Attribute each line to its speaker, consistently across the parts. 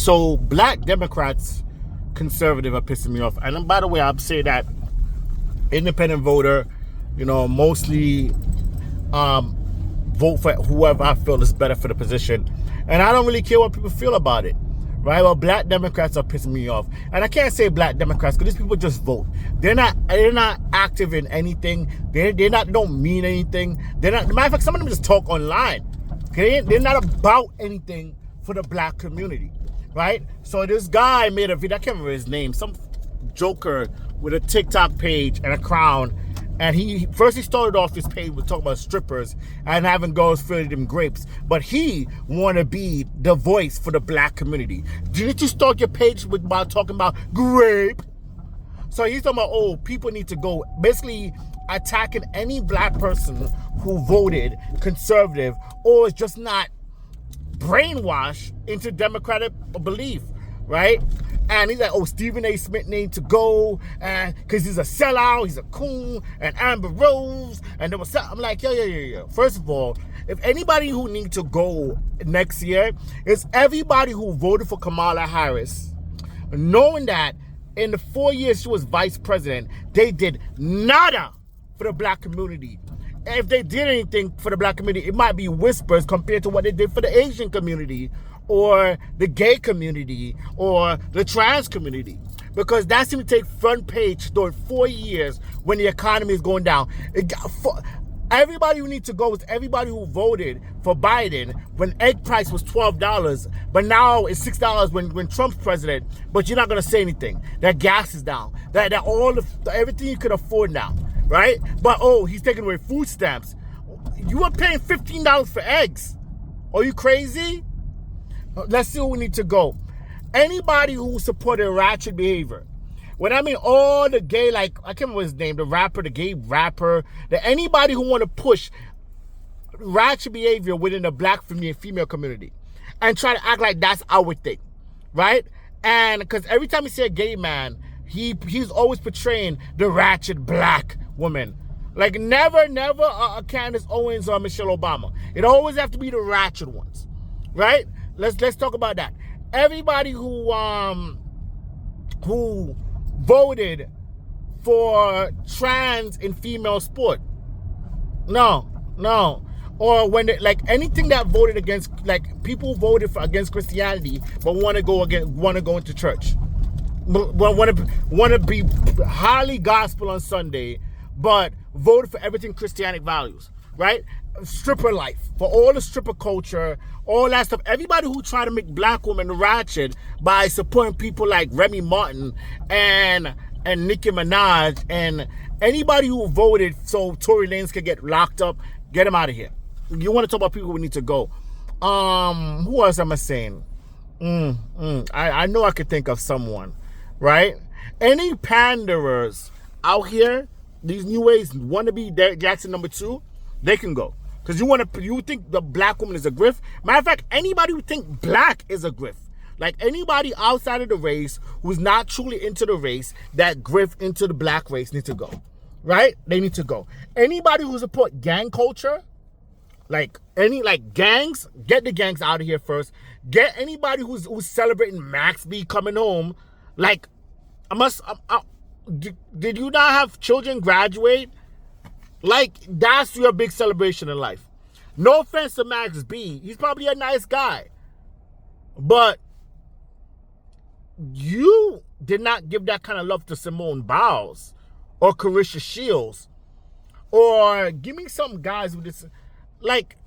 Speaker 1: So black Democrats, conservative, are pissing me off. And by the way, I'd say that independent voter, mostly vote for whoever I feel is better for the position. And I don't really care what people feel about it. Right? Well, black Democrats are pissing me off. And I can't say black Democrats because these people just vote. They're not active in anything. They don't mean anything. Matter of fact, some of them just talk online. Okay? They're not about anything for the black community. Right? So this guy made a video, I can't remember his name, some joker with a TikTok page and a crown. And he started off his page with talking about strippers and having girls feeding them grapes. But he want to be the voice for the black community. Didn't you start your page by talking about grape? So he's talking about, people need to go. Basically attacking any black person who voted conservative or is just not brainwashed into Democratic belief, right? And he's like, Stephen A. Smith needs to go, and because he's a sellout, he's a coon, and Amber Rose, and there was I'm like, yo. First of all, if anybody who needs to go next year is everybody who voted for Kamala Harris, knowing that in the 4 years she was vice president, they did nada for the black community. If they did anything for the black community, it might be whispers compared to what they did for the Asian community, or the gay community, or the trans community. Because that seemed to take front page during 4 years when the economy is going down. Everybody who needs to go is everybody who voted for Biden when egg price was $12, but now it's $6 when Trump's president, but you're not going to say anything. That gas is down. That everything you could afford now, right? But, he's taking away food stamps. You were paying $15 for eggs. Are you crazy? Let's see who we need to go. Anybody who supported ratchet behavior. When I mean all the gay, I can't remember his name, the gay rapper, anybody who want to push ratchet behavior within the black female community and try to act like that's our thing, right? And because every time you see a gay man, he's always portraying the ratchet black woman. Like never a Candace Owens or Michelle Obama. It always have to be the ratchet ones, right? Let's talk about that. Everybody who voted for trans in female sport, no, or when anything that voted against, people voted against Christianity but want to go into church, want to be highly gospel on Sunday, but voted for everything Christianic values, right? Stripper life, for all the stripper culture, all that stuff. Everybody who try to make black women ratchet by supporting people like Remy Martin and Nicki Minaj, and anybody who voted so Tory Lanez could get locked up, get him out of here. You want to talk about people who need to go. Who else am I saying? I know I could think of someone, right? Any panderers out here, these new ways want to be Derek Jackson #2, they can go. Because you think the black woman is a grift. Matter of fact, anybody who think black is a grift, like anybody outside of the race who's not truly into the race, that grift into the black race needs to go, right? They need to go. Anybody who support gang culture, gangs, get the gangs out of here first. Get anybody who's celebrating Max B coming home. Did you not have children graduate? That's your big celebration in life. No offense to Max B. He's probably a nice guy. But you did not give that kind of love to Simone Biles or Carisha Shields. Or give me some guys with this.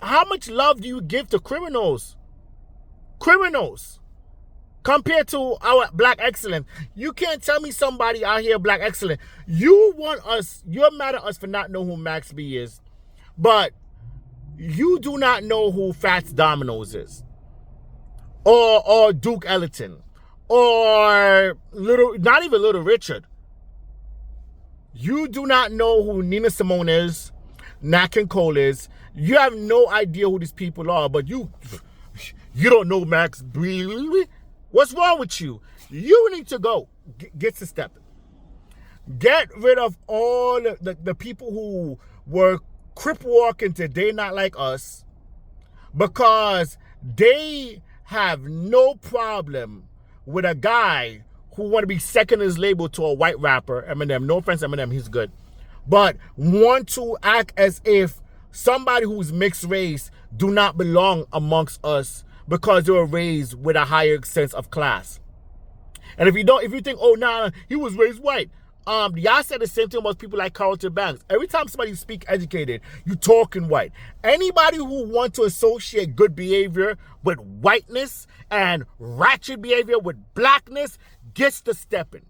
Speaker 1: How much love do you give to criminals? Compared to our black excellence. You can't tell me somebody out here black excellent. You're mad at us for not knowing who Max B is, but you do not know who Fats Domino's is, or Duke Ellington, or not even Little Richard. You do not know who Nina Simone is, Nat King Cole is. You have no idea who these people are, but you don't know Max B. What's wrong with you? You need to go. Get to step. Get rid of all the people who were crip walking today, not like us, because they have no problem with a guy who want to be second his label to a white rapper, Eminem. No offense, Eminem, he's good. But want to act as if somebody who's mixed race do not belong amongst us because they were raised with a higher sense of class. And if you think, oh, nah, he was raised white. Y'all said the same thing about people like Carlton Banks. Every time somebody speak educated, you talking white. Anybody who want to associate good behavior with whiteness and ratchet behavior with blackness gets to stepping.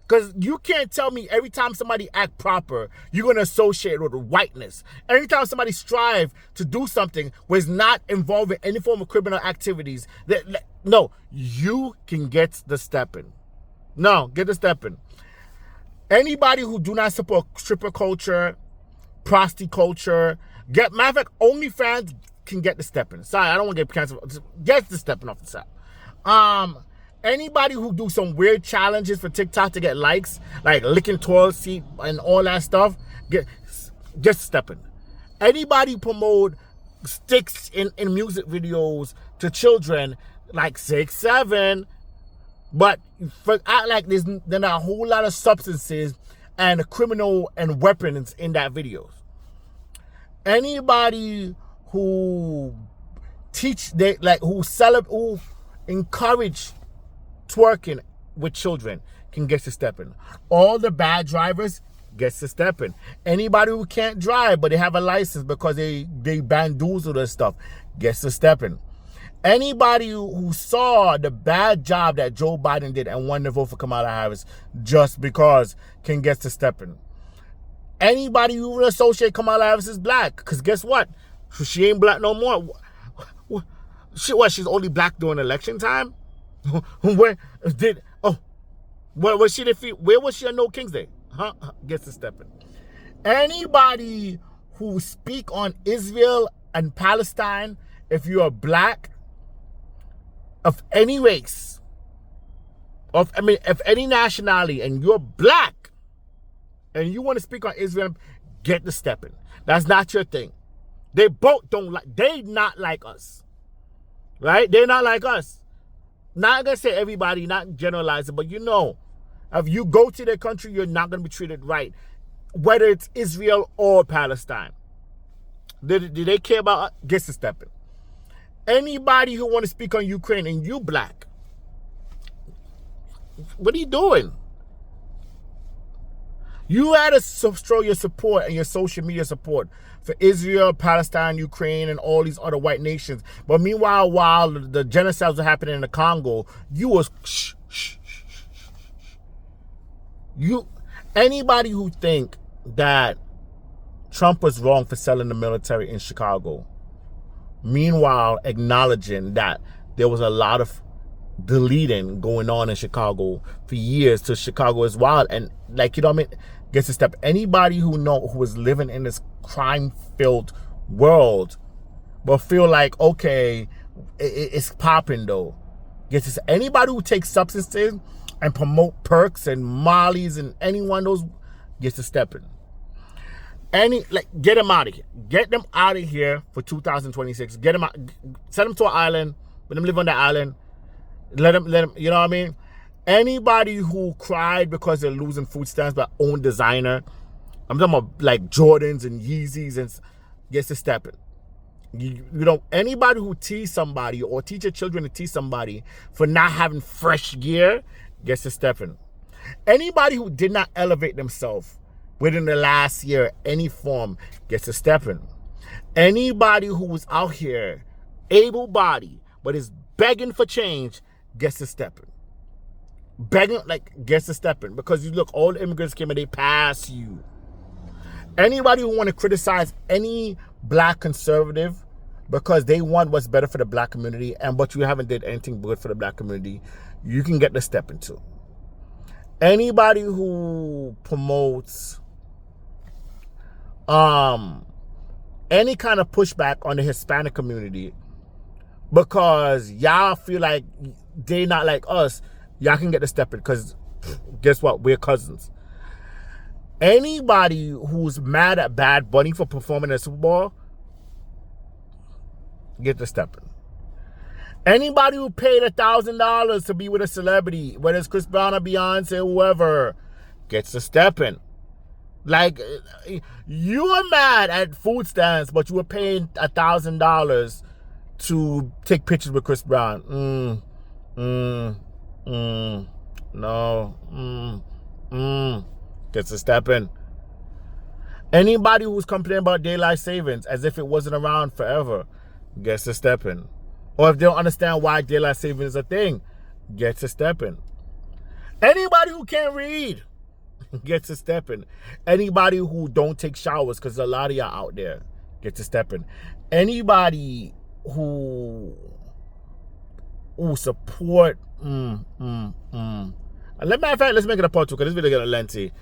Speaker 1: Because you can't tell me every time somebody act proper, you're going to associate it with whiteness. Every time somebody strive to do something was not involving any form of criminal activities, no, you can get the stepping. No, get the stepping. Anybody who do not support stripper culture, prosty culture, matter of fact, OnlyFans can get the stepping. Sorry, I don't want to get canceled. Get the stepping off the side. Anybody who do some weird challenges for TikTok to get likes, like licking toilet seat and all that stuff, get stepping. Anybody promote sticks in music videos to children like 6, 7, but act like there's a whole lot of substances and criminal and weapons in that videos. Anybody who who encourage twerking with children can get to stepping. All the bad drivers gets to stepping. Anybody who can't drive but they have a license because they bamboozle their stuff gets to stepping. Anybody who saw the bad job that Joe Biden did and wanted to vote for Kamala Harris just because can get to stepping. Anybody who would associate Kamala Harris as black, because guess what? She ain't black no more. She's only black during election time? Where was she defeat? Where was she on No King's Day? Gets to stepping. Anybody who speak on Israel and Palestine, if you are black, of any race, of any nationality, and you're black, and you want to speak on Israel, get the stepping. That's not your thing. They both they not like us. Right? They're not like us. Not gonna say everybody, not generalize it, but if you go to their country, you're not gonna be treated right, whether it's Israel or Palestine. Do they care about gets to stepping? Anybody who want to speak on Ukraine and you black, what are you doing? You had to show your support and your social media support for Israel, Palestine, Ukraine, and all these other white nations. But meanwhile, while the genocides were happening in the Congo, you was anybody who think that Trump was wrong for selling the military in Chicago, meanwhile acknowledging that there was a lot of deleting going on in Chicago for years till Chicago is wild, and gets to step. Anybody who was living in this crime-filled world but feel like, okay, it's popping though, gets to. Anybody who takes substances and promote perks and mollies and any one of those gets to step in. Get them out of here. Get them out of here for 2026. Get them out. Send them to an island. Let them live on that island. Let them, you know what I mean? Anybody who cried because they're losing food stamps but own designer, I'm talking about like Jordans and Yeezys, and gets to step in. Anybody who tease somebody or teach your children to tease somebody for not having fresh gear gets to step in. Anybody who did not elevate themselves within the last year, any form, gets to step in. Anybody who was out here, able-bodied, but is begging for change, gets to step in. Gets to step in. Because you look, all the immigrants came and they pass you. Anybody who want to criticize any black conservative because they want what's better for the black community, but you haven't did anything good for the black community, you can get the step into. Anybody who promotes any kind of pushback on the Hispanic community because y'all feel like they not like us, y'all can get the step in, because guess what? We're cousins. Anybody who's mad at Bad Bunny for performing at Super Bowl, get the step in. Anybody who paid $1,000 to be with a celebrity, whether it's Chris Brown or Beyonce or whoever, gets to step in. Like, you are mad at food stands, but you were paying $1,000 to take pictures with Chris Brown. No. Gets to step in. Anybody who's complaining about daylight savings as if it wasn't around forever gets to step in. Or if they don't understand why daylight savings is a thing, gets to step in. Anybody who can't read gets to step in. Anybody who don't take showers, because a lot of y'all out there, gets to step in. Anybody who support Matter of fact, let's make it a part two, because this video getting lengthy.